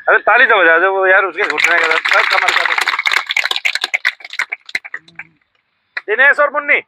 अरे ताली तो बजा दो यार, उसके घुटने का दर्द, कमर का दर्द। दिनेश और मुन्नी,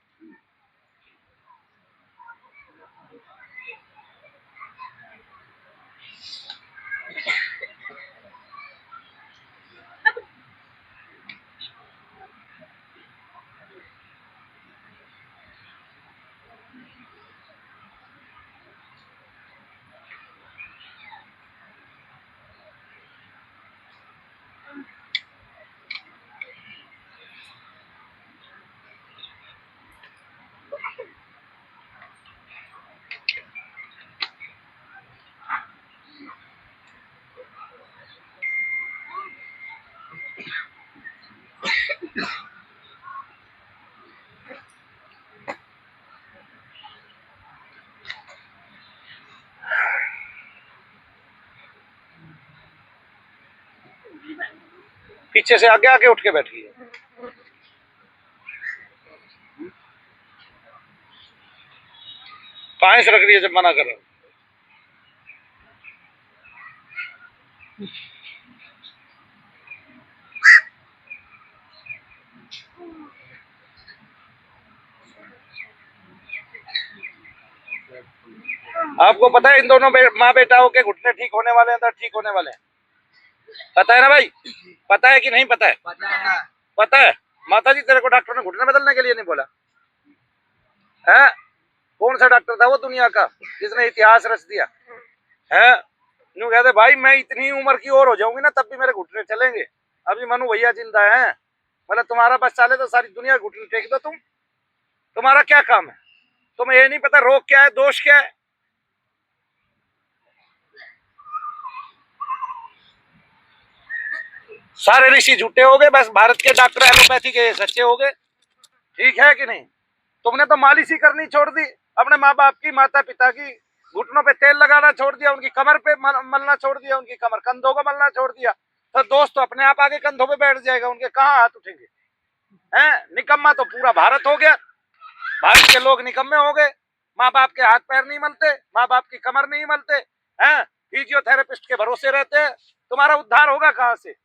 पीछे से आगे आके उठ के बैठ गई है। कहाँ से रख रही है जब मना कर रहा हूँ। आपको पता है इन दोनों माँ बेटाओं के घुटने ठीक होने वाले हैं, दर्द ठीक होने वाले हैं, पता है ना भाई? पता है कि नहीं पता है? पता है। माता जी तेरे को डॉक्टर ने घुटने बदलने के लिए नहीं बोला है? कौन सा डॉक्टर था वो दुनिया का जिसने इतिहास रच दिया है? यूं कहते भाई मैं इतनी उम्र की और हो जाऊंगी ना तब भी मेरे घुटने चलेंगे। अभी मनु भैया जिंदा है, मतलब तुम्हारा बस चले तो सारी दुनिया घुटने टेक दो। तुम्हारा क्या काम है? तुम्हें ये नहीं पता रोग क्या है, दोष क्या है? सारे ऋषि झूठे हो गए, बस भारत के डॉक्टर एलोपैथी के सच्चे हो गए। ठीक है कि नहीं? तुमने तो मालिश ही करनी छोड़ दी, अपने माँ बाप की, माता पिता की घुटनों पे तेल लगाना छोड़ दिया, उनकी कमर पे मलना छोड़ दिया, उनकी कमर कंधों को मलना छोड़ दिया। तो दोस्त तो अपने आप आगे कंधों पे बैठ जाएगा, उनके कहाँ हाथ उठेंगे? हैं? निकम्मा तो पूरा भारत हो गया। भारत के लोग निकम्मे हो गए, माँ बाप के हाथ पैर नहीं मलते, माँ बाप की कमर नहीं मलते हैं, फिजियोथेरेपिस्ट के भरोसे रहते हैं। तुम्हारा उद्धार होगा कहाँ से?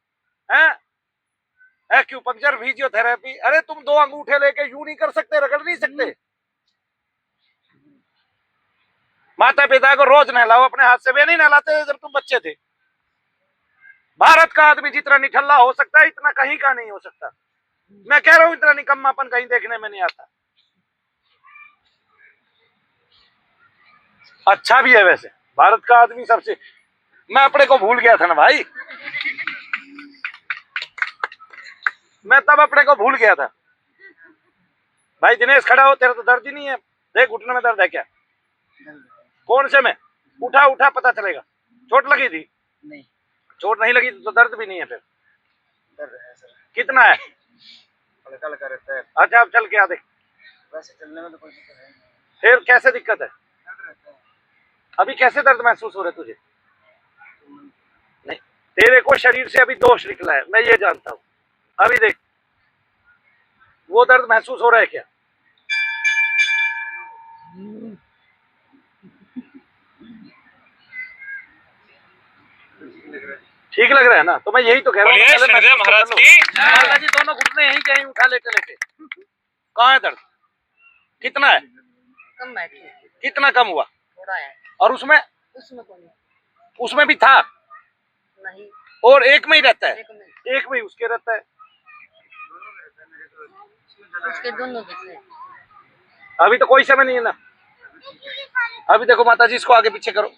हैं? एक्यूपंक्चर, फिजियोथेरेपी, अरे तुम दो अंगूठे लेके यूं नहीं कर सकते, रगड़ नहीं सकते? माता पिता को रोज नहलाओ अपने हाथ से, वे नहीं नहलाते जब तुम बच्चे थे। भारत का आदमी जितना निठल्ला हो सकता है इतना कहीं का नहीं हो सकता। मैं कह रहा हूं इतना निकम्मापन कहीं देखने में नहीं आता। अच्छा भी है वैसे, भारत का आदमी सबसे, मैं अपने को भूल गया था ना भाई, मैं तब अपने को भूल गया था। भाई दिनेश खड़ा हो, तेरा तो दर्द ही नहीं है, देख घुटने में दर्द है क्या? कौन से में? उठा उठा पता चलेगा। चोट लगी थी? नहीं, चोट नहीं लगी तो दर्द भी नहीं है फिर? दर्द है सर। कितना है? हल्का हल्का रहता है। अच्छा अब चल के आ देख। वैसे चलने में तो कोई दिक्कत है नहीं। फिर कैसे दिक्कत है? दर्द रहता है। अभी कैसे दर्द महसूस हो रहा है तुझे? नहीं, तेरे को शरीर से अभी दोष निकला है, मैं ये जानता हूँ। अभी देख, वो दर्द महसूस हो रहा है क्या? ठीक लग रहा है ना? तो मैं यही तो कह रहा हूँ महाराज की माता जी दोनों घुटने यहीं कहीं उठा लेके लेके। कहाँ है दर्द? कितना है? कम है। कितना कम हुआ? थोड़ा है। और उसमें? उसमें भी था? नहीं। और एक में ही रहता है? एक में ही उसके रहता है? उसके दोनों रहते हैं। अभी तो कोई समय नहीं है ना। अभी देखो माता जी, इसको आगे पीछे करो।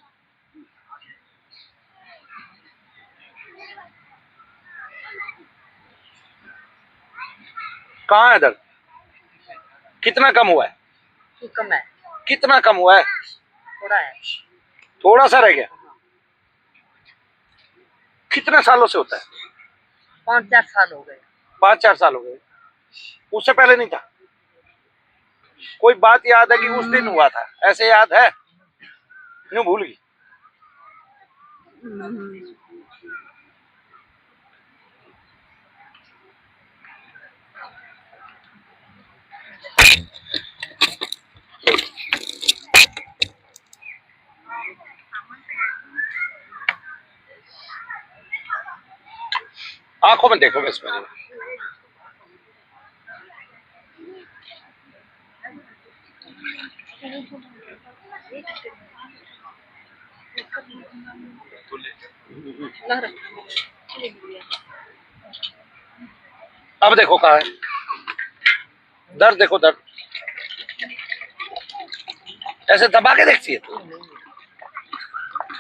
कहाँ है दर्द? कितना कम हुआ है? कम है। कितना कम हुआ है? थोड़ा है। थोड़ा सा रह गया? कितने सालों से होता है? 5-4 साल हो गए। 5-4 साल हो गए। उससे पहले नहीं था? कोई बात याद है कि उस दिन हुआ था, ऐसे याद है? यूं भूल गई? आंखों में देखो बस मेरी। अब देखो कहाँ है दर्द, देखो दर्द, ऐसे दबा के देखती है तू,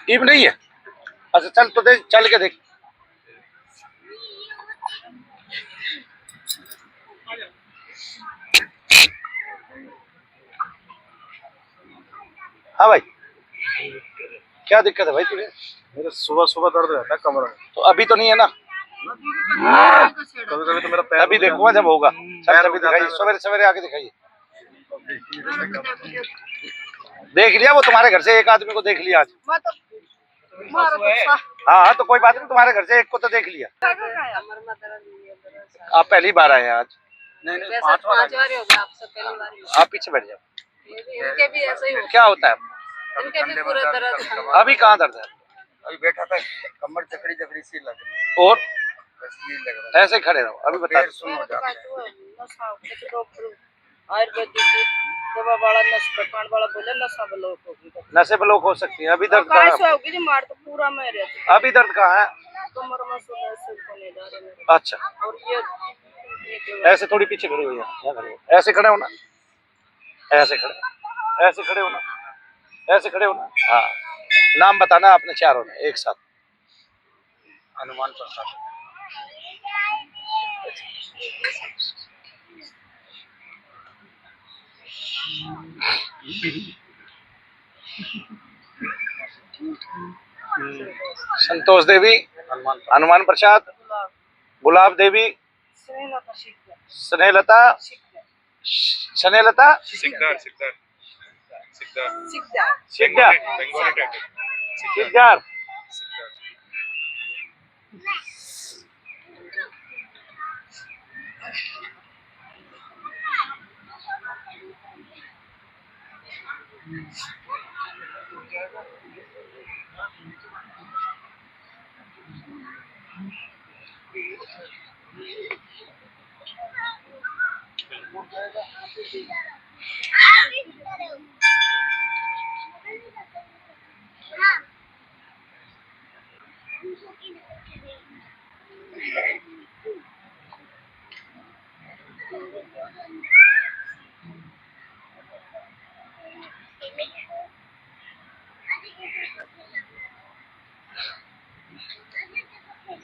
टीप नहीं है। अच्छा चल तो देख, चल के देख। हाँ भाई, क्या दिक्कत है भाई तुझे? मेरे सुबह सुबह दर्द रहता है कमर में। तो अभी तो नहीं है ना? कभी कभी तो मेरा पैर अभी देखूंगा जब होगा। चल अभी दिखाइए, सवेरे सवेरे आके दिखाइए। देख लिया वो तुम्हारे घर से एक आदमी को देख लिया आज। हाँ तो कोई बात नहीं, तुम्हारे घर से एक को तो देख लिया। आप पहली बार आए आज? नहीं 5 बार हो गया, आपसे पहली बार। आप पीछे बैठ जाओ। इनके भी ऐसा ही होता क्या होता है? है, इनके भी पूरा दर्द। अभी कहाँ दर्द है? अभी बैठा था, कमर जकड़ी जकड़ी सी लग रही और बस ये लग रहा ऐसे खड़े रहो, अभी बता। पैर सुन हो जाता है। आयुर्वेदिक दवा वाला नशा दुकान वाला बोले नशा ब्लॉक होगी, नशे ब्लॉक हो सकती है। अभी दर्द कहाँ कहाँ से है? होगी जी, मार तो पूरा में रहती अभी दर्द कहाँ है? कमर में सुना सिर को नहीं जा रहा। अच्छा और ये ऐसे थोड़ी पीछे खड़े हो, यहाँ खड़े हो, ऐसे खड़े हो ना, ऐसे खड़े, ऐसे खड़े हो ना, ऐसे खड़े हो ना। हाँ, नाम बताना आपने चारों ने एक साथ। हनुमान प्रसाद। संतोष देवी, हनुमान प्रसाद, गुलाब देवी, स्नेहलता, स्नेहलता, सिकदार सिकदार सिकदार सिकदार, बंगाली टाइटल सिकदार।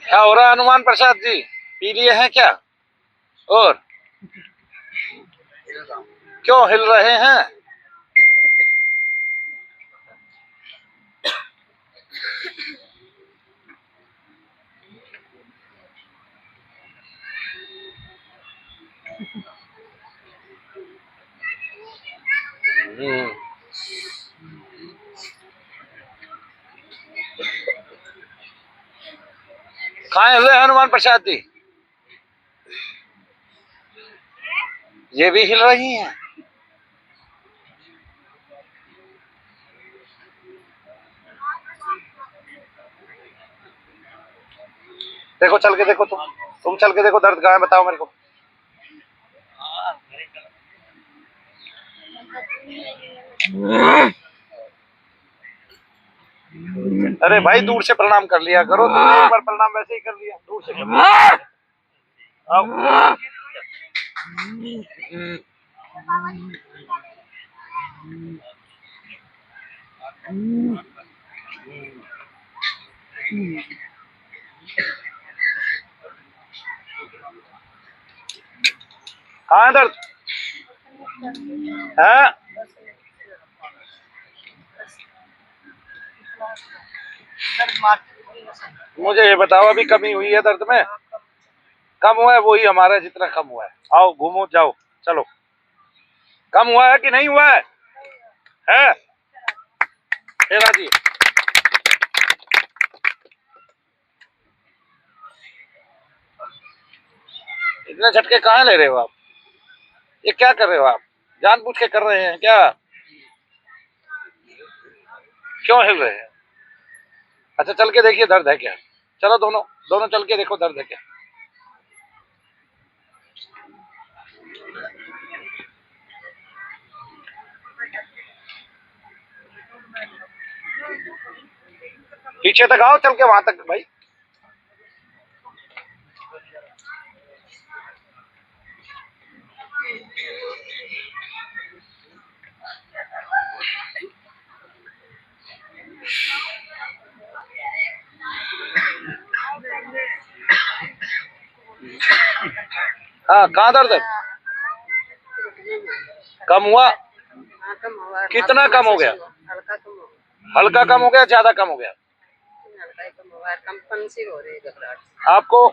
क्या हो रहा है हनुमान प्रसाद जी? पी लिए हैं क्या? और क्यों हिल रहे हैं? कहाँ हिल रहे हैं हनुमान प्रसाद जी? ये भी हिल रही हैं। देखो चल के देखो, तुम चल के देखो दर्द कहाँ है, बताओ मेरे को। अरे भाई दूर से प्रणाम कर लिया करो, तुमने एक बार प्रणाम वैसे ही कर लिया, दूर से कर लिया। आओ। कहाँ है दर्द है? मुझे ये बताओ, अभी कमी हुई है दर्द में? कम हुआ है वही हमारा जितना कम हुआ है। आओ घूमो जाओ, चलो। कम हुआ है कि नहीं हुआ है? है? हेरा जी, इतने झटके कहाँ ले रहे हो आप? ये क्या कर रहे हो आप? जानबूझ के कर रहे हैं क्या? क्यों हिल रहे हैं? अच्छा चल के देखिए दर्द है क्या। चलो दोनों दोनों चल के देखो दर्द है क्या। पीछे तक आओ, चल के वहां तक भाई। हाँ, कहाँ दर्द है? कम हुआ? हाँ, कम हुआ। कितना कम हो गया? हल्का कम हो गया। हल्का कम हो गया, ज्यादा कम हो गया? हल्का ही कम हुआ है, कंपन सी हो रही है घबराहट। आपको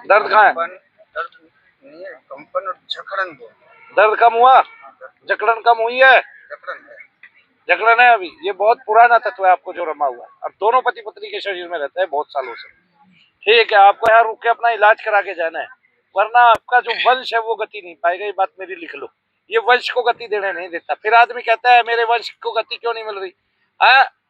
दर्द कहाँ है? दर्द नहीं है, कंपन और जकड़न दो। दर्द कम हुआ? जकड़न कम हुई है? जकड़न है। जकड़न है अभी। ये बहुत पुराना तत्व है आपको जो रमा हुआ, और दोनों पति पत्नी के शरीर में रहता है बहुत सालों से। ठीक है, आपको यहाँ रुक के अपना इलाज करा के जाना है, वरना आपका जो वंश है वो गति नहीं पाएगा। ये बात मेरी लिख लो, ये वंश को गति देने नहीं देता। फिर आदमी कहता है मेरे वंश को गति क्यों नहीं मिल रही?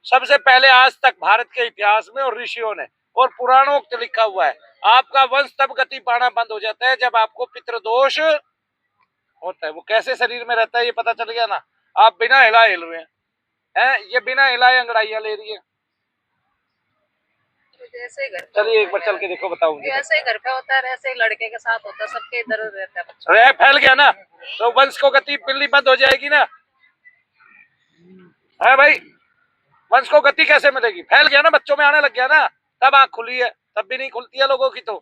सबसे पहले आज तक भारत के इतिहास में और ऋषियों ने और पुराणोक्त लिखा हुआ है, आपका वंश तब गति पाना बंद हो जाता है जब आपको पितृदोष होता है। वो कैसे शरीर में रहता है ये पता चल गया ना? आप बिना हिलाए हिल रहे हैं, ये बिना हिलाए अंगड़ाइयां ले रही है। जैसे घर चलिए एक बार चल के देखो, बताऊंगी। ऐसे घर पे होता है, ऐसे लड़के के साथ होता है, सबके इधर रहता है बच्चा। अरे फैल गया ना, तो वंश को गति मिलनी बंद हो जाएगी ना। है भाई, वंश को गति कैसे मिलेगी? फैल गया ना, बच्चों में आने लग गया ना, तब आंख खुली है, तब भी नहीं खुलती है लोगों की। तो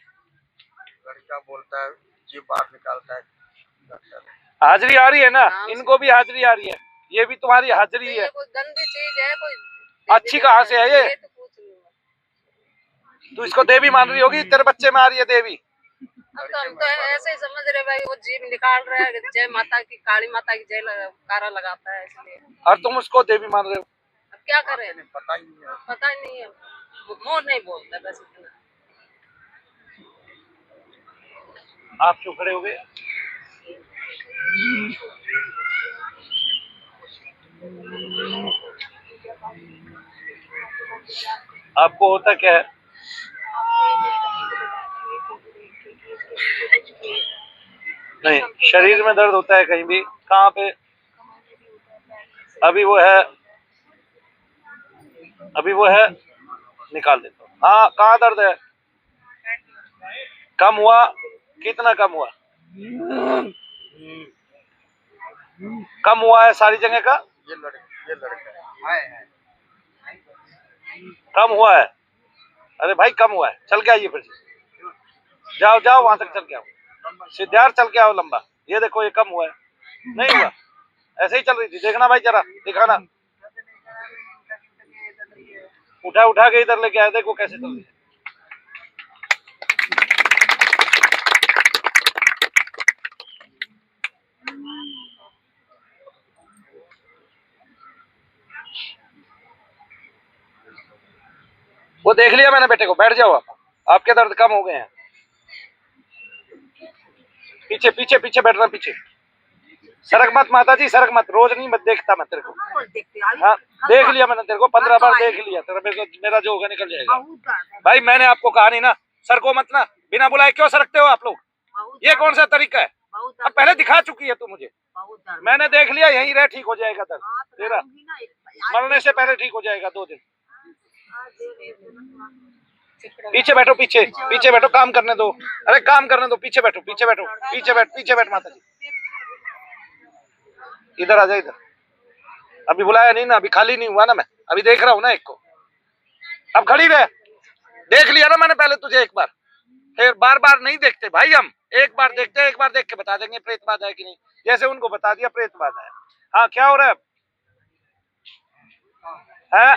लड़का बोलता है, जीभ बाहर निकालता है। हाजिरी आ रही है ना, इनको भी हाजिरी आ रही है, ये भी तुम्हारी हाजिरी है। कोई गंदी चीज है, कोई अच्छी कहाँ से है ये? तू इसको देवी मान रही होगी, तेरे बच्चे में आ रही है देवी। अब हम तो ऐसे ही समझ रहे भाई, वो जीभ निकाल रहा है, जय माता की, काली माता की जय कारा लगाता है इसलिए। और तुम उसको देवी मान रहे हो? अब क्या करें, पता ही नहीं है। पता ही नहीं है, मुंह नहीं बोलता बस इतना। आप क्यों खड़े हो गए? आपको होता क्या है? नहीं, शरीर में दर्द होता है कहीं भी? कहाँ पे? अभी वो है, अभी वो है, निकाल देता हूँ। हाँ, कहाँ दर्द है? कम हुआ? कितना कम हुआ? कम हुआ है सारी जगह का? ये लड़का है। कम हुआ है? अरे भाई कम हुआ है, चल के आइए फिर से। जाओ जाओ वहां तक चल के आओ, सिद्धार्थ चल के आओ लंबा। ये देखो ये कम हुआ है, नहीं हुआ? ऐसे ही चल रही थी, देखना भाई जरा, दिखाना। उठा उठा के इधर लेके आए, देखो कैसे चल रही है। वो देख लिया मैंने बेटे को, बैठ जाओ आप, आपके दर्द कम हो गए हैं। पीछे पीछे पीछे बैठना, पीछे सरक मत माता जी, सरक मत। रोज नहीं, मत देखता मैं तेरे को। हाँ, देख लिया मैंने तेरे को, 15 बार देख लिया तेरा। मेरा जो होगा निकल जाएगा। भाई मैंने आपको कहा नहीं ना, सरको मत ना, बिना बुलाए क्यों सरकते हो आप लोग? ये कौन सा तरीका है? अब पहले दिखा चुकी है तू मुझे, मैंने देख लिया, यहीं रह, ठीक हो जाएगा दर्द तेरा, मरने से पहले ठीक हो जाएगा 2 दिन। पीछे बैठो, पीछे पीछे बैठो, काम करने दो। अरे काम करने दो, पीछे बैठो, पीछे बैठो, पीछे बैठ माता जी। इधर आ जाए, इधर। अभी बुलाया नहीं ना, अभी खाली नहीं हुआ ना मैं, अभी देख रहा हूँ ना एक को। अब खड़ी रह, देख लिया ना मैंने पहले तुझे एक बार, फिर बार बार नहीं देखते भाई हम, एक बार देखते हैं, एक बार देख के बता देंगे प्रेत बाधा है कि नहीं, जैसे उनको बता दिया प्रेत बाधा है। हाँ, क्या हो रहा है? है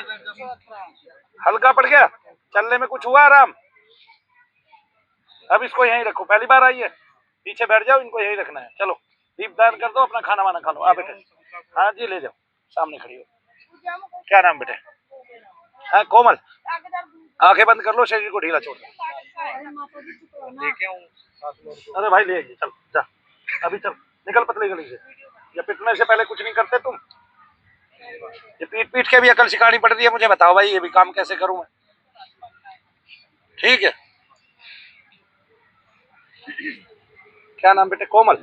हल्का पड़ गया, चलने में कुछ हुआ आराम? अब इसको यहीं रखो, पहली बार आई है, पीछे बैठ जाओ, इनको यहीं रखना है। चलो दीपदान कर दो, अपना खाना वाना खा लो। आ बेटे, हाँ जी ले जाओ, सामने खड़ी हो। क्या नाम बेटे? हाँ कोमल, आंखें बंद कर लो, शरीर को ढीला छोड़ दो। अरे भाई ले आइए, चल जा, अभी चल, निकल पतली गली से। या पिटने से पहले कुछ नहीं करते तुम? ये पीट पीट के भी अकल सिखानी पड़ रही है मुझे, बताओ भाई ये भी काम कैसे करूं मैं? ठीक है, क्या नाम बेटे? कोमल।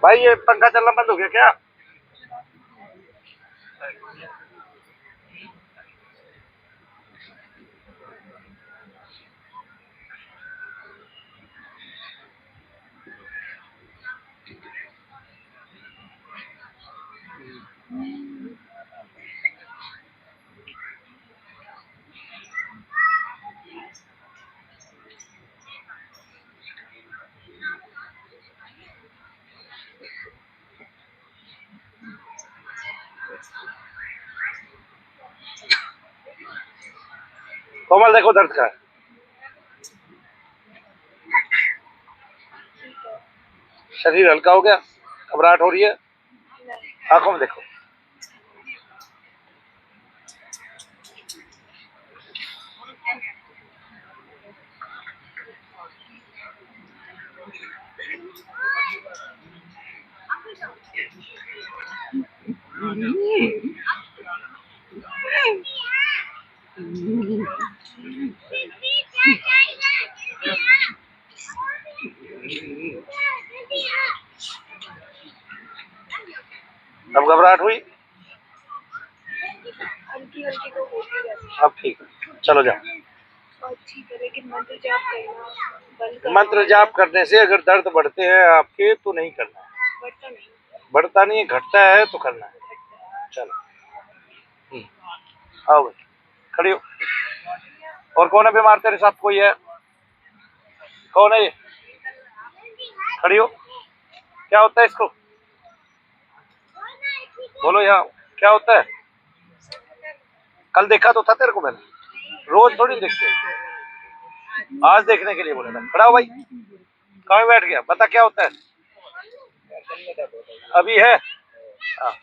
भाई ये पंखा चलना बंद हो गया क्या? कोमल देखो दर्द का है। शरीर हल्का हो गया, घबराहट हो रही है, आंखों में देखो। अब घबराहट हुई? हल्की हल्की तो होती है। अब ठीक है, चलो जाओ। और ठीक है, लेकिन मंत्र जाप करना बंद करना। मंत्र जाप करने से अगर दर्द बढ़ते हैं आपके तो नहीं करना है। बढ़ता नहीं। बढ़ता नहीं है, घटता है तो करना है। चलो आओ भाई, खड़ी हो। और कौन है बीमार तेरे साथ? कोई है? कौन है ये? खड़ी हो। क्या होता है इसको? बोलो यहाँ, क्या होता है? कल देखा तो था तेरे को मैंने, रोज थोड़ी देखते हैं। आज देखने के लिए बोला था। खड़ा हो भाई, कहाँ बैठ गया? बता क्या होता है? अभी है? हाँ।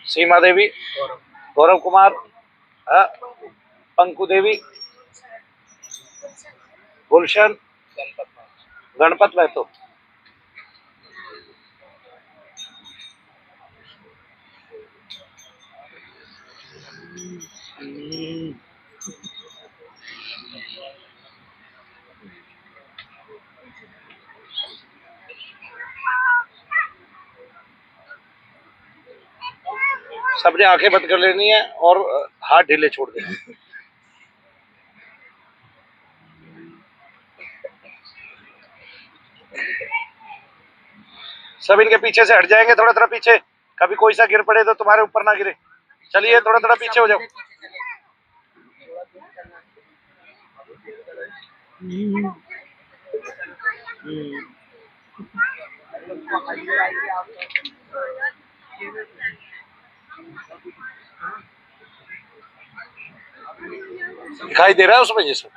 सीमा देवी, गौरव कुमार, हाँ, पंकु देवी, गुलशन, गणपत महतो। सबने आंखें बंद कर लेनी है और हाथ ढीले छोड़ देना। सब इनके पीछे से हट जाएंगे, थोड़ा थोड़ा पीछे। कभी कोई सा गिर पड़े तो तुम्हारे ऊपर ना गिरे। चलिए थोड़ा थोड़ा पीछे हो जाओ। दिखाई दे रहा है उसमें जैसे?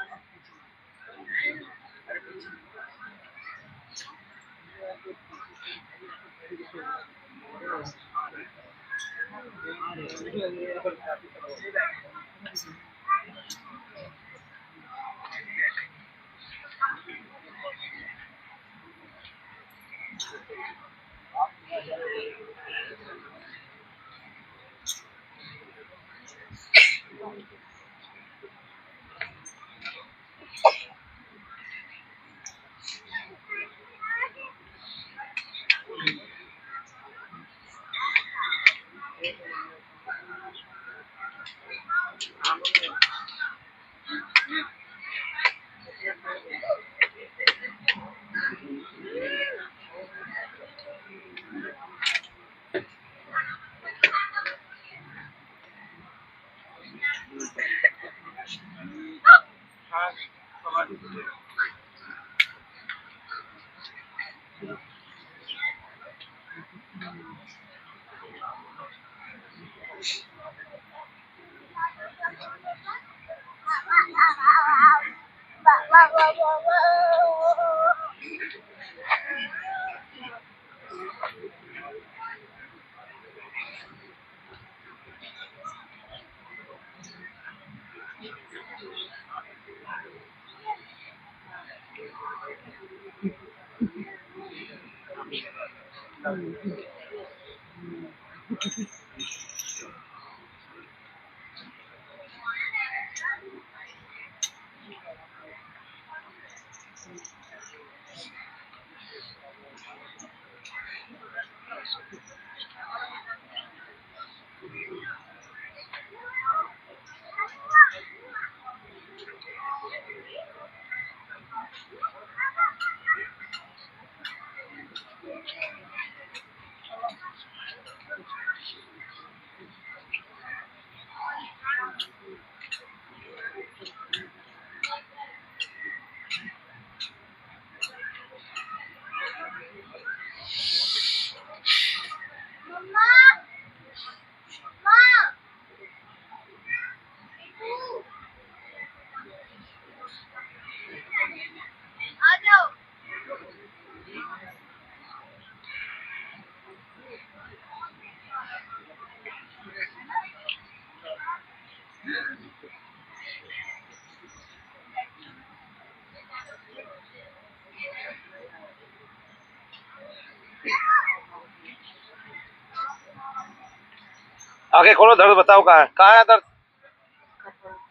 आगे खोलो, दर्द बताओ कहाँ है दर्द?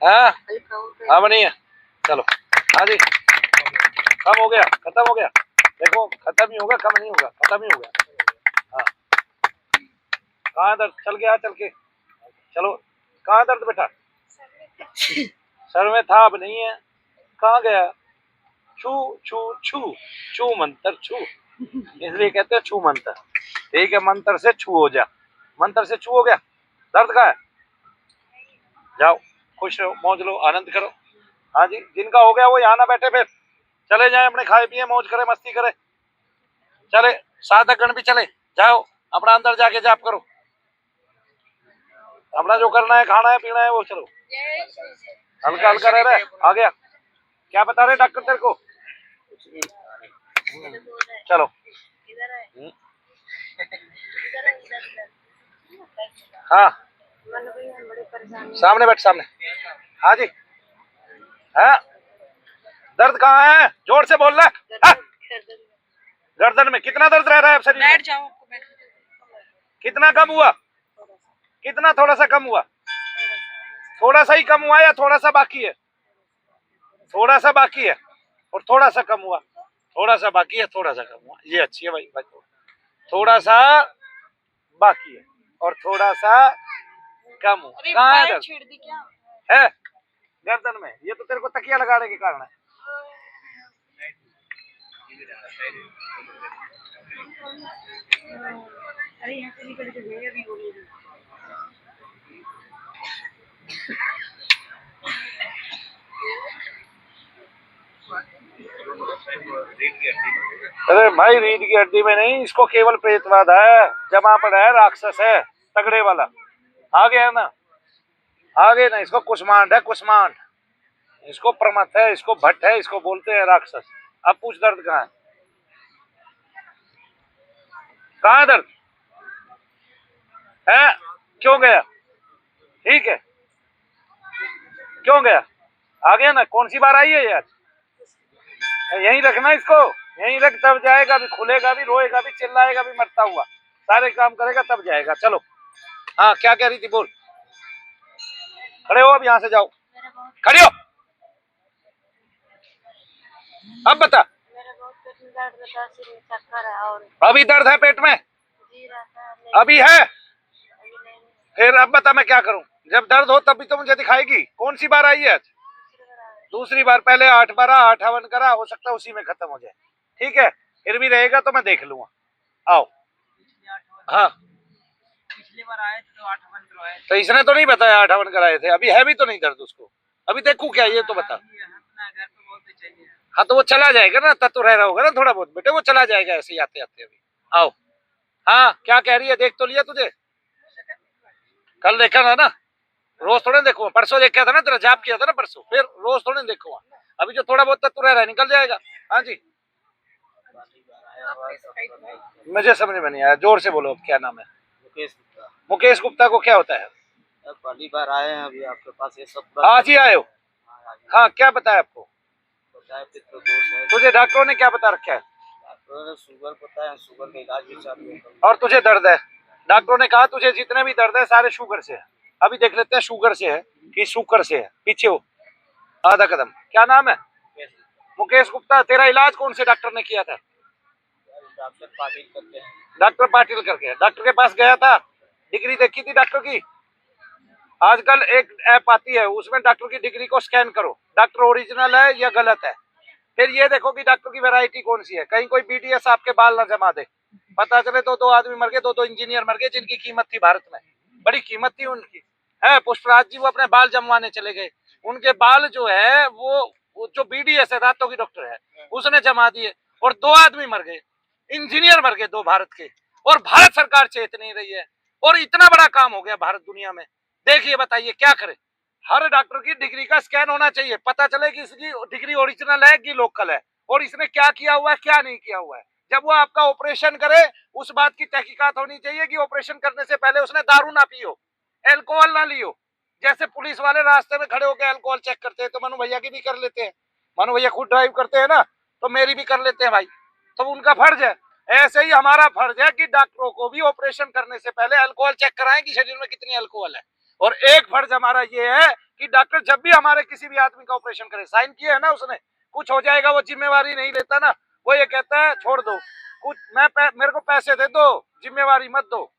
हाँ अब नहीं है, चलो हाँ जी, कम हो गया, खत्म हो गया। देखो खत्म ही होगा, कम नहीं होगा, खत्म ही हो गया। हाँ कहाँ दर्द? चल गया, चल के चलो। कहाँ दर्द बेटा? सर में था, अब नहीं है। कहाँ गया? छू छू छू, छू मंत्र छू, इसलिए कहते हैं छू मंत्र। ठीक है, मंत्र से छू हो जा, मंत्र से छू हो गया। दर्द का है, जाओ खुश रहो, मौज लो, आनंद करो। हाँ जी, जिनका हो गया वो यहाँ ना बैठे, फिर चले जाए अपने, खाए पिए, मौज करे, मस्ती करे। चले साधक गण भी चले जाओ, अपना अंदर जाके जाप करो, अपना जो करना है, खाना है पीना है वो चलो। हल्का हल्का रह रहा है। आ गया, क्या बता रहे डॉक्टर तेरे को? चलो हाँ सामने बैठ, सामने। हाँ जी, हाँ दर्द कहाँ है? जोर से बोल रहा है। गर्दन में कितना दर्द रह रहा है अब शरीर में? बैठ जाओ। कितना कम हुआ? कितना थोड़ा सा कम हुआ? थोड़ा सा ही कम हुआ या थोड़ा सा बाकी है? थोड़ा सा बाकी है और थोड़ा सा कम हुआ, थोड़ा सा बाकी है, थोड़ा सा कम हुआ। ये अच्छी है भाई, थोड़ा सा बाकी है और थोड़ा सा कम हुआ। कहाँ है दर्द? है गर्दन में। ये तो तेरे को तकिया लगाने के कारण है। अरे भाई रीढ़ की हड्डी में नहीं, इसको केवल प्रेतवाद है, जमा पड़ा है, राक्षस है तगड़े वाला। आगे है ना, आगे ना, इसको कुष्मांड है, कुष्मांड। इसको प्रमथ है, इसको भट्ट है, इसको बोलते हैं राक्षस। अब पूछ दर्द कहाँ है? कहाँ दर्द है? क्यों गया? ठीक है, क्यों गया? आ गया ना। कौन सी बार आई है यार? यहीं रखना इसको, यहीं रख, तब जाएगा भी, खुलेगा भी, रोएगा भी, चिल्लाएगा भी, मरता हुआ सारे काम करेगा तब जाएगा। चलो हाँ, क्या कह रही थी बोल। खड़े हो, अब यहाँ से जाओ, खड़े हो। अब बता। मेरा बहुत पेट में दर्द रहता है, सिर में चक्कर है और अभी दर्द है पेट में? जी रहता है, अभी है? अभी नहीं। फिर अब बता मैं क्या करूं? जब दर्द हो तब भी तो मुझे दिखाएगी। कौन सी बार आई है आज? दूसरी बार। पहले 8 बार 8 हवन करा, हो सकता है उसी में खत्म हो जाए। ठीक है, फिर भी रहेगा तो मैं देख लूंगा। आओ। हाँ पिछली बार आए थे तो 8 हवन करवाए थे। तो इसने तो नहीं बताया 8 हवन कराए थे। अभी है भी तो नहीं दर्द उसको? अभी देखूं क्या, ये तो बता। अपना घर पे बहुत बेचैनी है। हाँ तो वो चला जाएगा ना, तब तो रह रहा होगा ना थोड़ा बहुत बेटे, वो चला जाएगा ऐसे ही आते आते। अभी आओ। हाँ क्या कह रही है? देख तो लिया तुझे? कल देखा था ना, रोज थोड़े देखूंगा। परसों देखा था ना, तेरा जाप किया था ना परसों, फिर रोज थोड़े देखूंगा। अभी जो थोड़ा बहुत तत्व रह रहा है निकल जाएगा। हाँ जी, मुझे समझ में नहीं आया, जोर से बोलो। क्या नाम है? मुकेश गुप्ता। मुकेश गुप्ता को क्या होता है? पहली बार आए हैं अभी आपके पास, ये सब आज ही आए हो? हाँ क्या बताया आपको? बताया पित्त दोष है। तुझे डॉक्टरों ने क्या बता रखा है? तो शुगर पता है, शुगर का इलाज भी चालू है। और तुझे दर्द है, डॉक्टरों ने कहा तुझे जितने भी दर्द है सारे शुगर से है। अभी देख लेते हैं शुगर से है कि शुगर से है। पीछे हो आधा कदम। क्या नाम है? मुकेश गुप्ता। तेरा इलाज कौन से डॉक्टर ने किया था? डॉक्टर पाटिल करते हैं। डॉक्टर पाटिल करके। डॉक्टर के पास गया था, डिग्री देखी थी डॉक्टर की? आजकल एक ऐप आती है, उसमें डॉक्टर की डिग्री को स्कैन करो, डॉक्टर ओरिजिनल है या गलत है। फिर ये देखो कि डॉक्टर की वैरायटी कौन सी है। कहीं कोई बीडीएस आपके बाल ना जमा दे, पता चले तो 2 आदमी मर गए, 2 इंजीनियर मर गए जिनकी कीमत थी भारत में, बड़ी कीमत थी उनकी। है पुष्पराज जी, वो अपने बाल जमवाने चले गए, उनके बाल जो है वो जो बीडीएस है, दांतों की डॉक्टर है, उसने जमा दिए और 2 आदमी मर गए, इंजीनियर मर गए 2 भारत के। और भारत सरकार चेत नहीं रही है और इतना बड़ा काम हो गया भारत दुनिया में। देखिए बताइए क्या करे। हर डॉक्टर की डिग्री का स्कैन होना चाहिए, पता चले कि इसकी डिग्री ओरिजिनल है कि लोकल है और इसने क्या किया हुआ है क्या नहीं किया हुआ है। जब वो आपका ऑपरेशन करे उस बात की तहकीकात होनी चाहिए कि ऑपरेशन करने से पहले उसने दारू ना पियो, एल्कोहल ना लियो। जैसे पुलिस वाले रास्ते में खड़े होकर अल्कोहल चेक करते हैं तो मनु भैया की भी कर लेते हैं। मनु भैया खुद ड्राइव करते हैं ना, तो मेरी भी कर लेते हैं भाई, तो उनका फर्ज है। ऐसे ही हमारा फर्ज है कि डॉक्टरों को भी ऑपरेशन करने से पहले अल्कोहल चेक कराएं कि शरीर में कितनी अल्कोहल है। और एक फर्ज हमारा ये है कि डॉक्टर जब भी हमारे किसी भी आदमी का ऑपरेशन करे, साइन किए है ना उसने, कुछ हो जाएगा वो जिम्मेवारी नहीं लेता ना, वो ये कहता है छोड़ दो, कुछ मेरे को पैसे दे दो, जिम्मेवारी मत दो।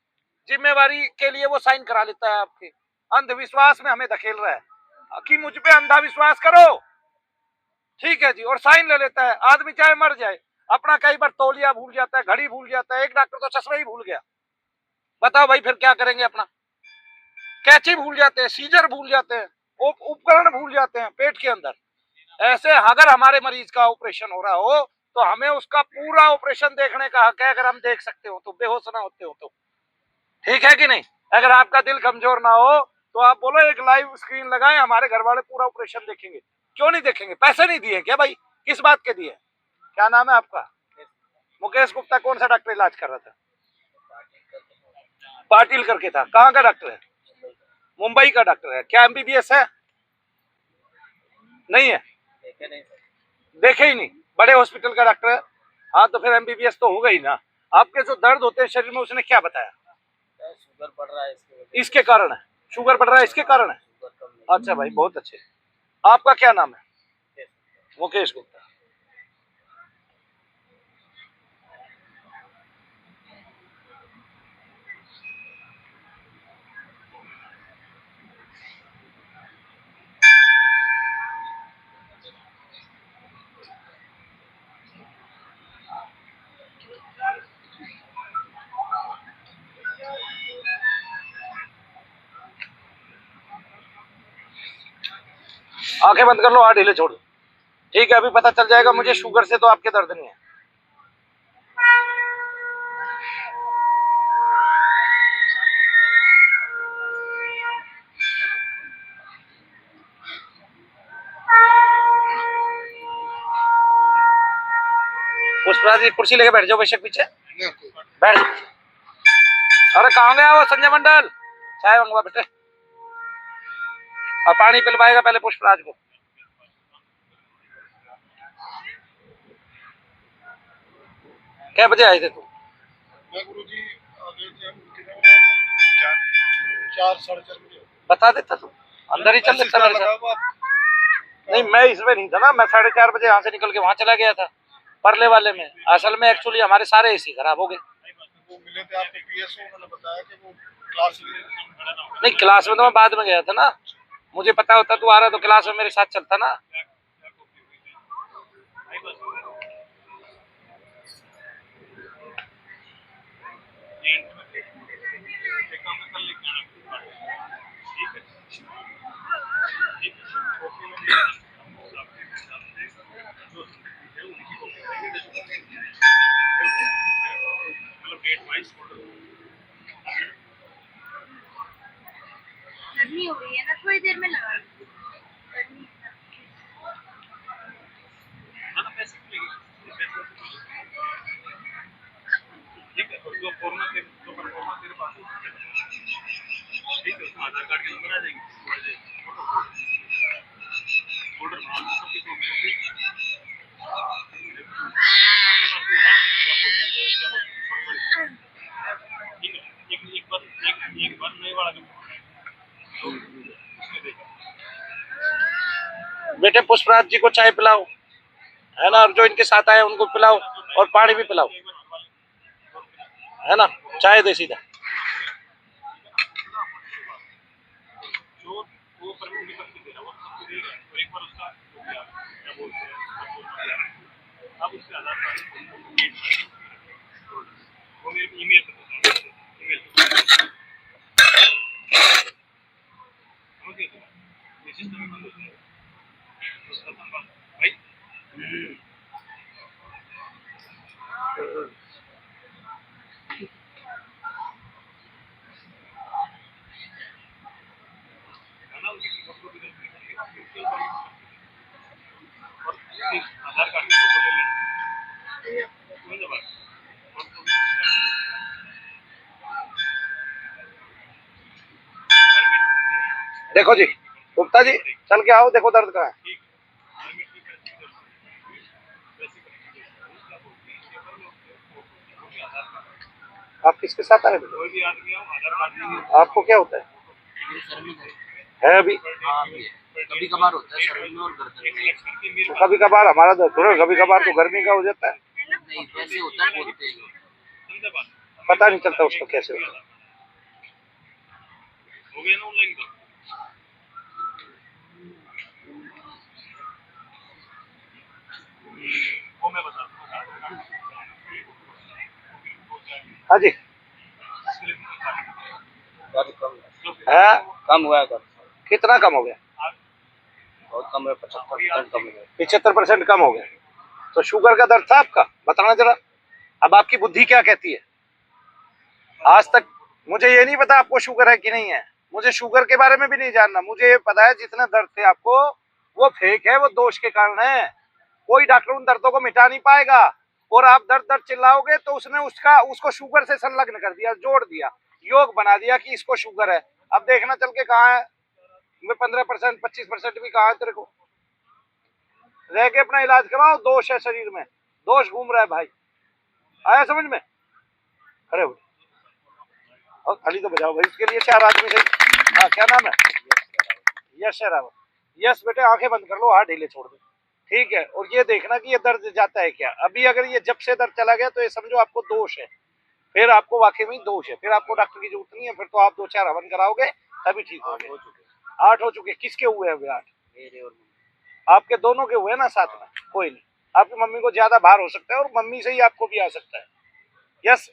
जिम्मेवारी के लिए वो साइन करा लेता है आपके। अंधविश्वास में हमें धकेल रहा है कि मुझ पे अंधा विश्वास करो, ठीक है जी, और साइन ले लेता है। आदमी चाहे मर जाए, अपना कई बार तौलिया भूल जाता है, घड़ी भूल जाता है। एक डॉक्टर तो चश्मा ही भूल गया, बताओ भाई फिर क्या करेंगे अपना। कैंची भूल जाते हैं, सीजर भूल जाते हैं, उपकरण भूल जाते हैं पेट के अंदर। ऐसे अगर हमारे मरीज का ऑपरेशन हो रहा हो तो हमें उसका पूरा ऑपरेशन देखने का हक है, अगर हम देख सकते हो तो, बेहोश ना होते हो तो, ठीक है कि नहीं। अगर आपका दिल कमजोर ना हो तो आप बोलो एक लाइव स्क्रीन लगाएं, हमारे घर वाले पूरा ऑपरेशन देखेंगे। क्यों नहीं देखेंगे? पैसे नहीं दिए क्या भाई? किस बात के दिए? क्या नाम है आपका? मुकेश गुप्ता। कौन सा डॉक्टर इलाज कर रहा था? पाटिल करके था। कहाँ का डॉक्टर है? मुंबई का डॉक्टर है। क्या एमबीबीएस है? नहीं है, देखे नहीं सर। देखे ही नहीं, बड़े हॉस्पिटल का डॉक्टर है। हाँ तो फिर एमबीबीएस तो होगा ही ना। आपके जो दर्द होते हैं शरीर में उसने क्या बताया? शुगर बढ़ रहा है इसके कारण है, शुगर बढ़ रहा है इसके कारण है। शुगर कम नहीं। अच्छा भाई बहुत अच्छे। आपका क्या नाम है? मुकेश गुप्ता। आंखें बंद कर लो, हाथ ढीले छोड़ दो, ठीक है। अभी पता चल जाएगा मुझे शुगर से तो आपके दर्द नहीं है। पुष्पराज जी कुर्सी लेके बैठ जाओ बेशक पीछे, बैठ जाओ। अरे कहाँ गया वो संजय मंडल? चाय मंगवा बेटे और पानी पिलवाएगा पहले पुष्पराज को। क्या बजे आए थे तुम? मैं गुरुजी आ गए थे, हम कितने बजे आए थे? 4 साढ़े 4 बजे। बता देता तुम, अंदर ही चल लेता मेरे साथ। नहीं मैं इसमें नहीं था ना, मैं 4:30 बजे यहाँ से निकल के वहां चला गया था परले वाले में। असल में एक्चुअली हमारे सारे एसी खराब हो गए। वो मिले थे आपके पीएसओ, उन्होंने बताया कि वो क्लास नहीं क्लास में तो मैं बाद में गया था ना, मुझे पता होता तू आ रहा तो क्लास में मेरे साथ चलता ना। गर्मी हो रही है ना, थोड़ी देर में लगा लो। गर्मी ठीक है, और जो फॉर्मा तेरे पास है, ठीक है, उसमें आधार कार्ड के नंबर आ जाएंगे। बेटे पुष्पराज जी को चाय पिलाओ, है ना, और जो इनके साथ आए उनको पिलाओ और पानी भी पिलाओ, है ना। चाय दे सीधा। देखो जी गुप्ता जी, चल के आओ, देखो दर्द कहाँ है। आप किसके साथ आए थे? आपको क्या होता है अभी? कभी कभार होता है सर में और गर्दन में। तो कभी कभार हमारा दर्द हो, कभी कभार तो गर्मी का हो जाता है। नहीं वैसे होता है बहुत तेज। पता नहीं चलता उसको कैसे होता है। हाँ जी है। कम हुआ है कर, कितना कम हो गया? बहुत कम है, 75% कम है। 75% कम हो गया। तो शुगर का दर्द था आपका, बताना जरा। अब आपकी बुद्धि क्या कहती है? आज तक मुझे ये नहीं पता आपको शुगर है कि नहीं है, मुझे शुगर के बारे में भी नहीं जानना। मुझे ये पता है जितने दर्द थे आपको वो फेक है, वो दोष के कारण है। कोई डॉक्टर उन दर्दों को मिटा नहीं पाएगा। और आप दर्द दर्द चिल्लाओगे तो उसने उसको शुगर से संलग्न कर दिया, जोड़ दिया, योग बना दिया कि इसको शुगर है। अब देखना चल के कहाँ है, 15% 25% भी कहाँ है तेरे को। रह के अपना इलाज कराओ, दोष है शरीर में, दोष घूम रहा है भाई। आया समझ में? खड़े हो और थाली तो बजाओ भाई, इसके लिए 4 आदमी से। हाँ क्या नाम है? यश है रावत। यश बेटे आंखें बंद कर लो, हाथ ढीले छोड़ दो, ठीक है। और ये देखना कि ये दर्द जाता है क्या। अभी अगर ये जब से दर्द चला गया तो ये समझो आपको दोष है, फिर आपको वाकई में दोष है, फिर आपको डॉक्टर की जरूरत नहीं है, फिर तो आप 2-4 हवन कराओगे तभी ठीक हो गए। 8 हो चुके। किसके हुए हैं अभी 8? मेरे और आपके दोनों के हुए ना साथ में? कोई नहीं, आपकी मम्मी को ज्यादा भार हो सकता है और मम्मी से ही आपको भी आ सकता है। यस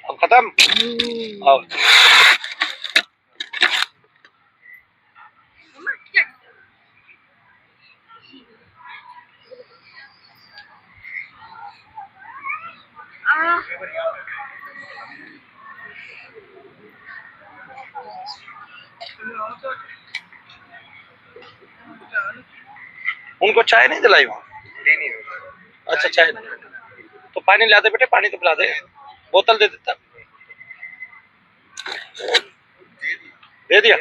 अब खत्म। आओ उनको चाय नहीं दिलाई वहाँ? अच्छा चाय तो पानी ला दे बेटे, पानी तो पिला दे, बोतल दे देता। दे दिया।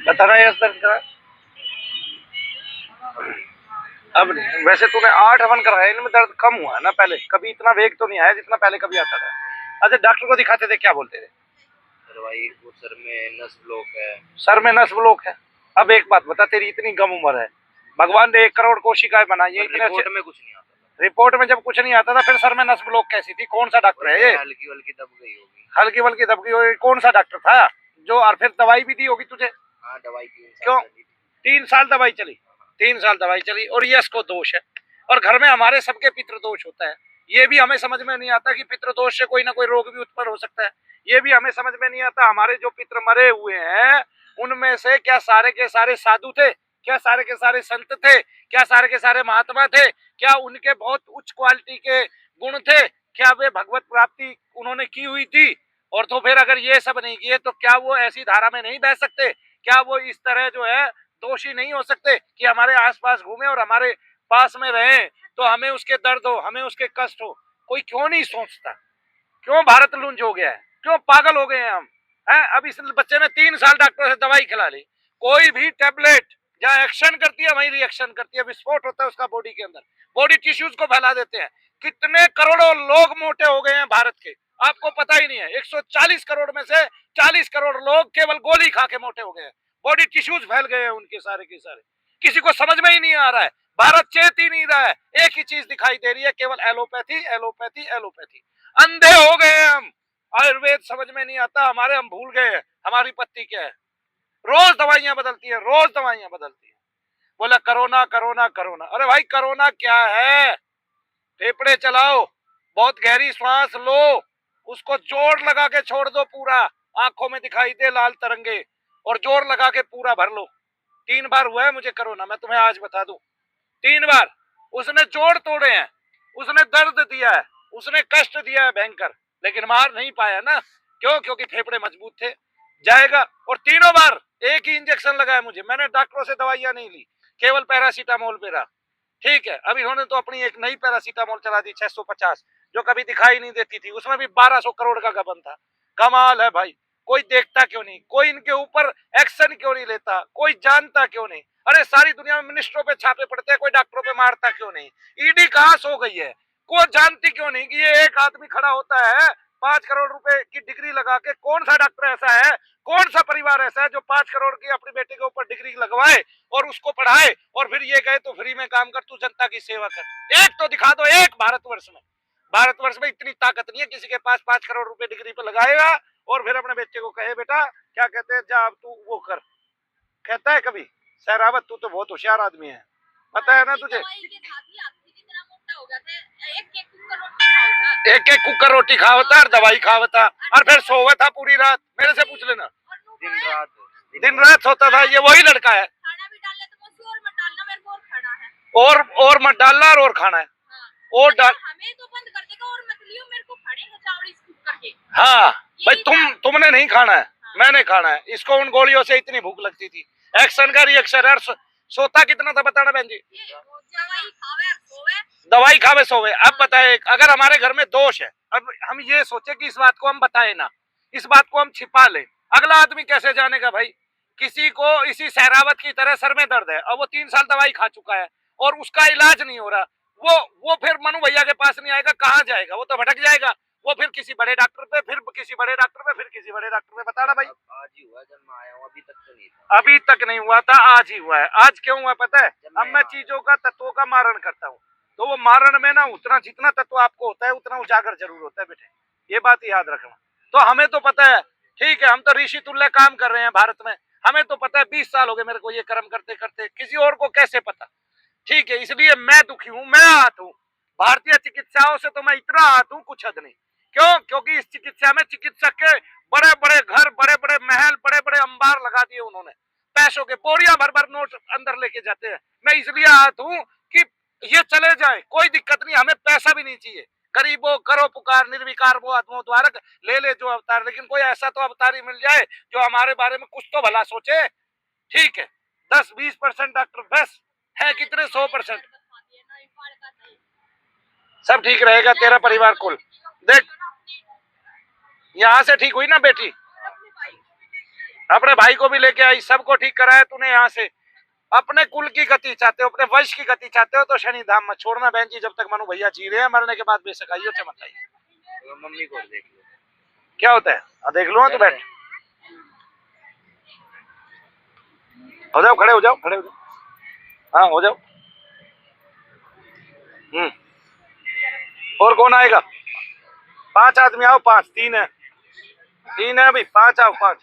बताना यस दर्द करा। अब नहीं। वैसे तूने 8 हवन कराए, इनमें दर्द कम हुआ है ना? पहले कभी इतना वेग तो नहीं आया जितना पहले कभी आता था। अच्छा डॉक्टर को दिखाते थे, क्या बोलते थे? दवाई, वो सर में नस ब्लॉक है। सर में नस ब्लॉक है। अब एक बात बता, तेरी इतनी कम उम्र है, भगवान ने 1 करोड़ कोशिकाएं बनाई है, इतने रिपोर्ट में कुछ नहीं आता था। रिपोर्ट में जब कुछ नहीं आता था फिर सर में नस ब्लॉक कैसी थी? कौन सा डॉक्टर है ये? हल्की हल्की दब गई होगी। हल्की वल्की दब गई होगी? कौन सा डॉक्टर था जो? और फिर दवाई भी दी होगी तुझे? हाँ, दवाई 3 साल क्यों? चली थी। 3 साल दवाई चली? 3 साल दवाई चली और यश को दोष है। और घर में हमारे सबके पितृ दोष होता है, ये भी हमें समझ में नहीं आता कि पितृ दोष से कोई ना कोई रोग भी उत्पन्न हो सकता है। ये भी हमें समझ में नहीं आता हमारे जो पितृ मरे हुए हैं उनमें से क्या सारे के सारे साधु थे? क्या सारे के सारे संत थे? क्या सारे के सारे महात्मा थे? क्या उनके बहुत उच्च क्वालिटी के गुण थे? क्या वे भगवत प्राप्ति उन्होंने की हुई थी? और तो फिर अगर ये सब नहीं किए तो क्या वो ऐसी धारा में नहीं बह सकते? क्या वो इस तरह जो है दोषी नहीं हो सकते कि हमारे आसपास घूमे और हमारे पास में रहे तो हमें उसके दर्द हो, हमें उसके कष्ट हो? कोई क्यों नहीं सोचता? क्यों भारत लुंज हो गया है? क्यों पागल हो गए हैं हम? हैं? अब इस बच्चे ने 3 साल डॉक्टर से दवाई खिला ली, कोई भी टेबलेट जहाँ एक्शन करती है वही रिएक्शन करती है, विस्फोट होता है उसका बॉडी के अंदर, बॉडी टिश्यूज को फैला देते हैं। कितने करोड़ों लोग मोटे हो गए हैं भारत के, आपको पता ही नहीं है। 140 करोड़ में से 40 करोड़ लोग केवल गोली खा के मोटे हो गए हैं, बॉडी टिश्यूज फैल गए हैं उनके सारे के सारे। किसी को समझ में ही नहीं आ रहा है, भारत चेत ही नहीं रहा है, एक ही चीज दिखाई दे रही है, केवल एलोपैथी एलोपैथी एलोपैथी। अंधे हो गए हैं हम, आयुर्वेद समझ में नहीं आता हमारे, हम भूल गए हैं हमारी पत्ती क्या है। रोज दवाइयां बदलती है, रोज दवाइयां बदलती है। बोला कोरोना कोरोना कोरोना, अरे भाई कोरोना क्या है? फेफड़े चलाओ, बहुत गहरी सांस लो, उसको जोर लगा के छोड़ दो पूरा, आंखों में दिखाई दे लाल तरंगे, और जोर लगा के पूरा भर लो। 3 बार हुआ है मुझे कोरोना, मैं तुम्हें आज बता दूं, 3 बार। उसने जोड़ तोड़े हैं, उसने दर्द दिया है, उसने कष्ट दिया है भयंकर, लेकिन मार नहीं पाया ना। क्यों? क्योंकि फेफड़े मजबूत थे। जाएगा। और तीनों बार एक ही इंजेक्शन लगाया मुझे, मैंने डॉक्टरों से दवाइयां नहीं ली, केवल पैरासीटामोल पे रहा। ठीक है, अभी इन्होंने तो अपनी एक नई पैरासीटामोल चला दी 650, जो कभी दिखाई नहीं देती थी, उसमें भी 1200 करोड़ का गबन था। कमाल है भाई, कोई देखता क्यों नहीं? कोई इनके ऊपर एक्शन क्यों नहीं लेता? कोई जानता क्यों नहीं? अरे सारी दुनिया में मिनिस्टरों पे छापे पड़ते हैं, कोई डॉक्टरों पे मारता क्यों नहीं? ईडी कहाँ सो गई है? कोई जानती क्यों नहीं कि ये एक आदमी खड़ा होता है 5 करोड़ रुपए की डिग्री लगा के? कौन सा डॉक्टर ऐसा है, कौन सा परिवार ऐसा है जो 5 करोड़ की अपनी बेटे के ऊपर डिग्री लगवाए और उसको पढ़ाए और फिर ये कहे तो फ्री में काम कर, तू जनता की सेवा कर? एक तो दिखा दो, एक भारतवर्ष में। भारतवर्ष में इतनी ताकत नहीं है किसी के पास 5 करोड़ रुपए डिग्री पे लगाएगा और फिर अपने बच्चे को कहे बेटा क्या कहते हैं जा अब तू वो कर। कहता है कभी? सहरावत तू तो बहुत होशियार आदमी है, पता है ना तुझे? एक एक कुकर रोटी खावता और दवाई खावता और फिर सोवा था पूरी रात। मेरे से पूछ लेना, दिन रात सोता था। ये वही लड़का है। और मत डालना और खाना है और डाल। हमें तो बंद कर देगा और मत लियो, मेरे को खड़े हैं चावल इसको करके। हाँ भाई, तुमने नहीं खाना है, मैंने खाना है। इसको उन गोलियों से इतनी भूख लगती थी। एक्शन का रिएक्शन यार। सोता कितना था बताना बहन जी? दवाई खावे सोवे। अब बताए, अगर हमारे घर में दोष है, अब हम ये सोचे कि इस बात को हम बताए ना, इस बात को हम छिपा ले, अगला आदमी कैसे जानेगा भाई? किसी को इसी सहरावत की तरह सर में दर्द है और वो 3 साल दवाई खा चुका है और उसका इलाज नहीं हो रहा, वो फिर मनु भैया के पास नहीं आएगा, कहाँ जाएगा? वो तो भटक जाएगा। वो फिर किसी बड़े डॉक्टर पे, फिर किसी बड़े डॉक्टर पे, फिर किसी बड़े डॉक्टर पे। बताना भाई। आज ही हुआ जब मैं आया हूँ, अभी तक तो नहीं था। अभी तक नहीं हुआ था, आज ही हुआ है। आज क्यों हुआ पता है? अब मैं चीजों का, तत्वों का मारण करता हूँ, तो वो मारण में ना उतना जितना तत्व आपको होता है उतना उजागर जरूर होता है बेटे, ये बात याद रखना। तो हमें तो पता है, ठीक है, हम तो ऋषि तुल्य काम कर रहे हैं भारत में, हमें तो पता है। 20 साल हो गए मेरे को ये कर्म करते करते, किसी और को कैसे पता? ठीक है, इसलिए मैं दुखी हूँ, मैं आहत हूँ। भारतीय चिकित्साओं से तो मैं इतना आहत हूँ कुछ हद नहीं। क्यों? क्योंकि इस चिकित्सा में चिकित्सक के बड़े बड़े घर, बड़े बड़े महल, बड़े बड़े अंबार लगा दिए उन्होंने, पैसों के बोरियां भर भर नोट अंदर लेके जाते हैं। मैं इसलिए आहत हूँ कि ये चले जाए, कोई दिक्कत नहीं, हमें पैसा भी नहीं चाहिए। गरीबों करो पुकार, निर्विकार वो आत्मो द्वारक, ले ले जो अवतार, लेकिन कोई ऐसा तो अवतार ही मिल जाए जो हमारे बारे में कुछ तो भला सोचे। ठीक है, 10-20% डॉक्टर बस है, कितने 100%? सब ठीक रहेगा तेरा परिवार कुल। देख, यहाँ से ठीक हुई ना बेटी, अपने भाई को भी लेके आई, सबको ठीक कराया तूने। यहाँ से अपने कुल की गति चाहते हो, अपने वंश की गति चाहते हो तो शनि धाम मत छोड़ना बहन जी, जब तक मनु भैया जी रहे हैं। मरने के बाद बेशक आइयो, मत आइए। मम्मी को देख लो क्या होता है, देख लो। तो बैठ, हो जाओ, खड़े हो जाओ, खड़े हो जाओ। हाँ हो जाओ। और कौन आएगा? 5 आदमी आओ, 5, 3 है, 3 है अभी, 5 आओ, 5।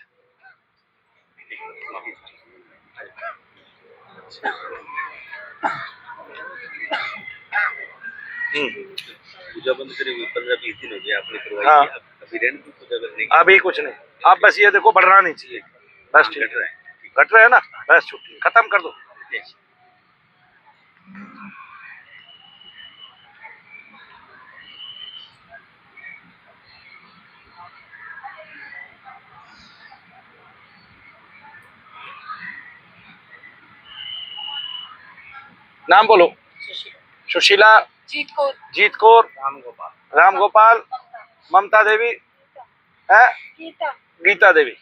पूजा बंद करी हुई 15-20 दिन हो गए आपने करवाई हाँ। है, अभी रेंट की पूजा करने अभी कुछ नहीं, आप बस ये देखो बढ़ना नहीं चाहिए, बस ठीक घट रहा है। घट रहा है ना, बस छुट्टी खत्म कर दो। नाम बोलो। सुशीला, जीत को जीत कौर, रामगोपाल। राम गोपाल, ममता देवी, है गीता गीता देवी।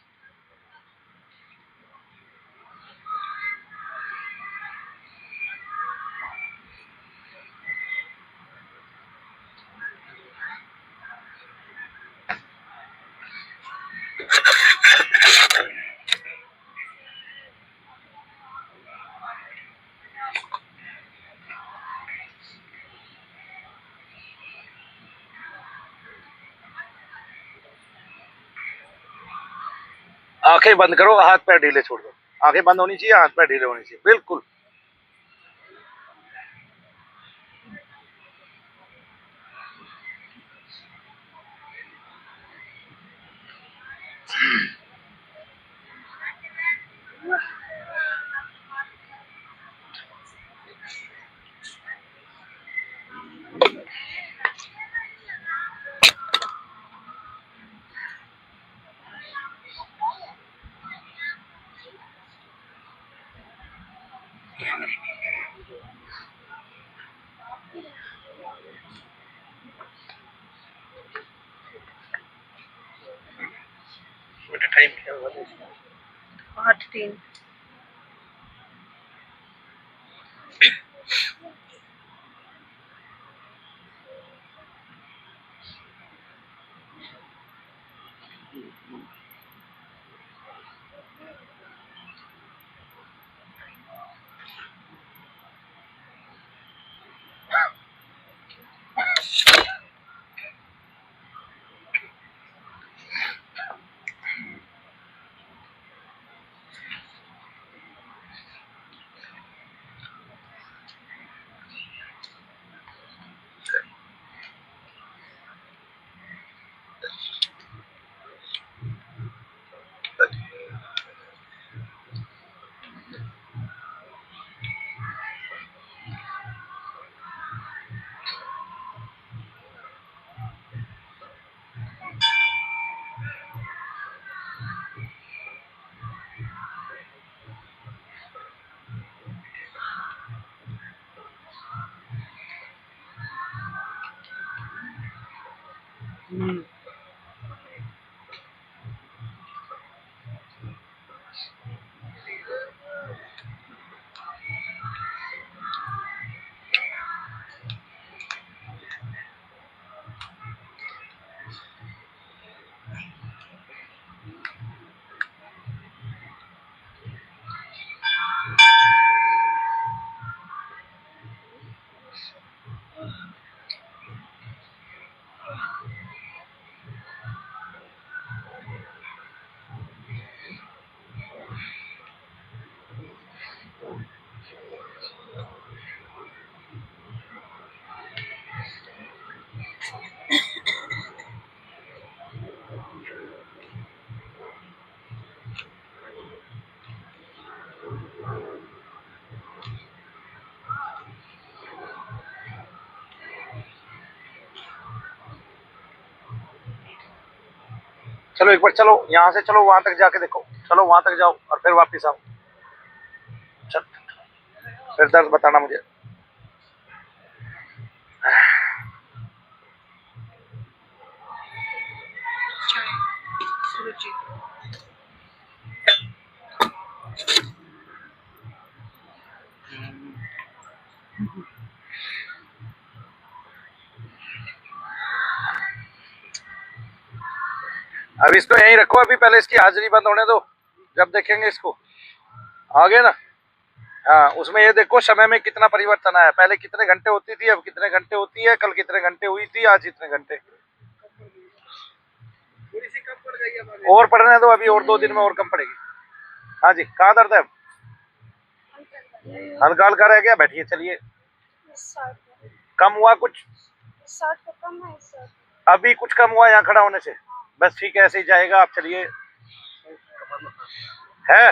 आंखें बंद करो, हाथ पैर ढीले छोड़ दो। आंखें बंद होनी चाहिए, हाथ पैर ढीले होने चाहिए, बिल्कुल। टाइम क्या हुआ? 8-3 चलो एक बार चलो, यहाँ से चलो वहां तक जाके देखो, चलो वहां तक जाओ और फिर वापस आओ। चल, फिर दर्द बताना मुझे। रुचि अब इसको यहीं रखो, अभी पहले इसकी हाजिरी बंद होने दो, जब देखेंगे इसको। आगे ना। हाँ, उसमें ये देखो समय में कितना परिवर्तन आया, पहले कितने घंटे होती थी, अब कितने घंटे होती है, कल कितने घंटे हुई थी, आज इतने घंटे। थोड़ी सी कम पड़ जाएगी अब आगे। और पढ़ने दो, अभी और 2 दिन में और कम पड़ेगी। हाँ जी, कहाँ दर्द है? हल्का हल्का रह गया, बैठिए चलिए। कम हुआ कुछ? 60 तो कम है सर। अभी कुछ कम हुआ यहाँ खड़ा होने से? बस ठीक है, ऐसे ही जाएगा, आप चलिए। है?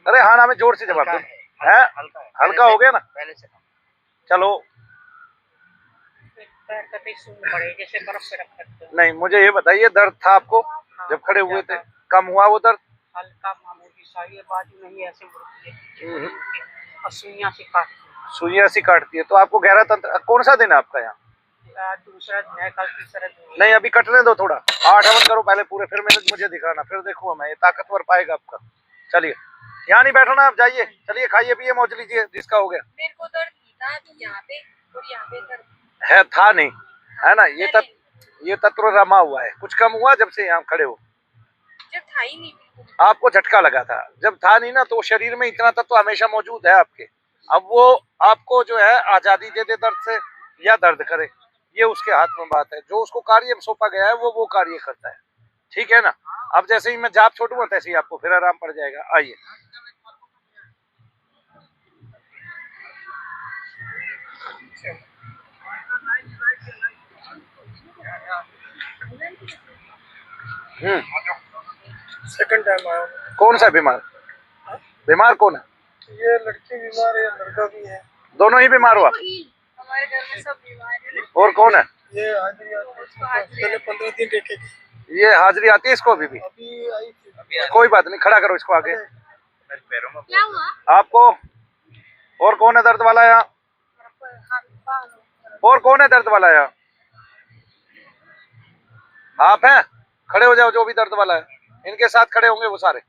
अरे हाँ ना, में जोर से जवाब दो। है? हल्का हो गया ना? पहले से कम। चलो। जैसे बर्फ पे रख सकते हो। नहीं, मुझे ये बताइए, दर्द था आपको जब खड़े हुए थे? कम हुआ वो दर्द? हल्का मामूली सा, ये बाजू नहीं ऐसे मुड़ती है और सुइयां से काटती सुइयां सी काटती है। तो आपको गहरा तंत्र, कौन सा दिन है आपका यहाँ? है। दूसरा दिन है, कल तीसरा दिन है। नहीं, अभी कटने दो थोड़ा। 8 हवन करो पहले पूरे, फिर मुझे दिखाना, फिर देखूंगा मैं ये ताकतवर पाएगा आपका। चलिए, यहाँ नहीं बैठना, आप जाइए, चलिए खाइए पिए मौज लीजिए, जिसका हो गया। मेरे को दर्द था यहाँ पे और यहाँ पे दर्द है था नहीं, है ना? ये तत्व रमा हुआ है। कुछ कम हुआ जब से यहाँ खड़े हो? जब था ही नहीं। आपको झटका लगा था, जब था नहीं ना, तो शरीर में इतना तत्व हमेशा मौजूद है आपके। अब वो आपको जो है आजादी दे दे दर्द से या दर्द करे, ये उसके हाथ में बात है। जो उसको कार्य सौंपा गया है वो कार्य करता है, ठीक है ना? अब जैसे ही मैं जाप छोड़ूंगा तैसे ही आपको फिर आराम पड़ जाएगा। आइए। सेकंड टाइम आया हूँ। कौन सा बीमार? बीमार कौन है? ये लड़की बीमार है, लड़का भी है। दोनों ही बीमार हो आप? हमारे घर में सब बीमार है। और कौन है? ये हाजिरी पहले 15 दिन देखेगी। ये हाजिरी आती है इसको अभी भी? अभी आई थी। कोई बात नहीं, खड़ा करो इसको आगे। मेरे पैरों में क्या हुआ? आपको और कौन है दर्द वाला यहाँ? और कौन है दर्द वाला यहाँ? आप हैं? खड़े हो जाओ, जो भी दर्द वाला है। इनके साथ खड़े होंगे वो सारे।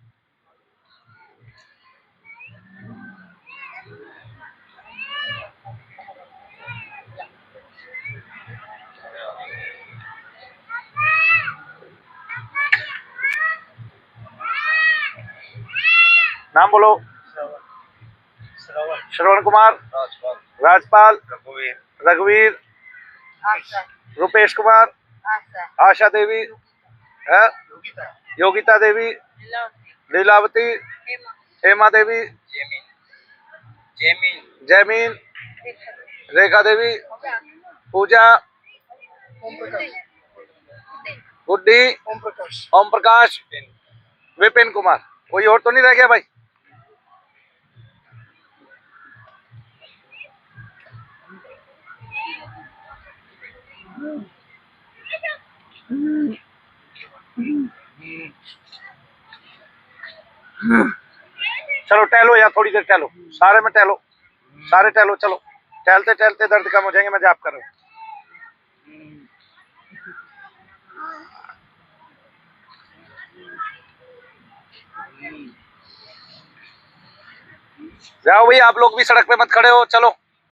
नाम बोलो। श्रवण कुमार, राजपाल, रघुवीर, रुपेश कुमार, आशा देवी, है? योगिता देवी, लीलावती, हेमा देवी, जैमीन, रेखा देवी, पूजा, गुड्डी, ओम प्रकाश, विपिन कुमार। कोई और तो नहीं रह गया भाई? चलो टहलो या थोड़ी देर टहलो, सारे में टहलो, सारे टहलो। चलो, टहलते टहलते दर्द कम हो जाएंगे। मैं जाप कर रहा हूँ। जाओ भाई, आप लोग भी सड़क पे मत खड़े हो, चलो।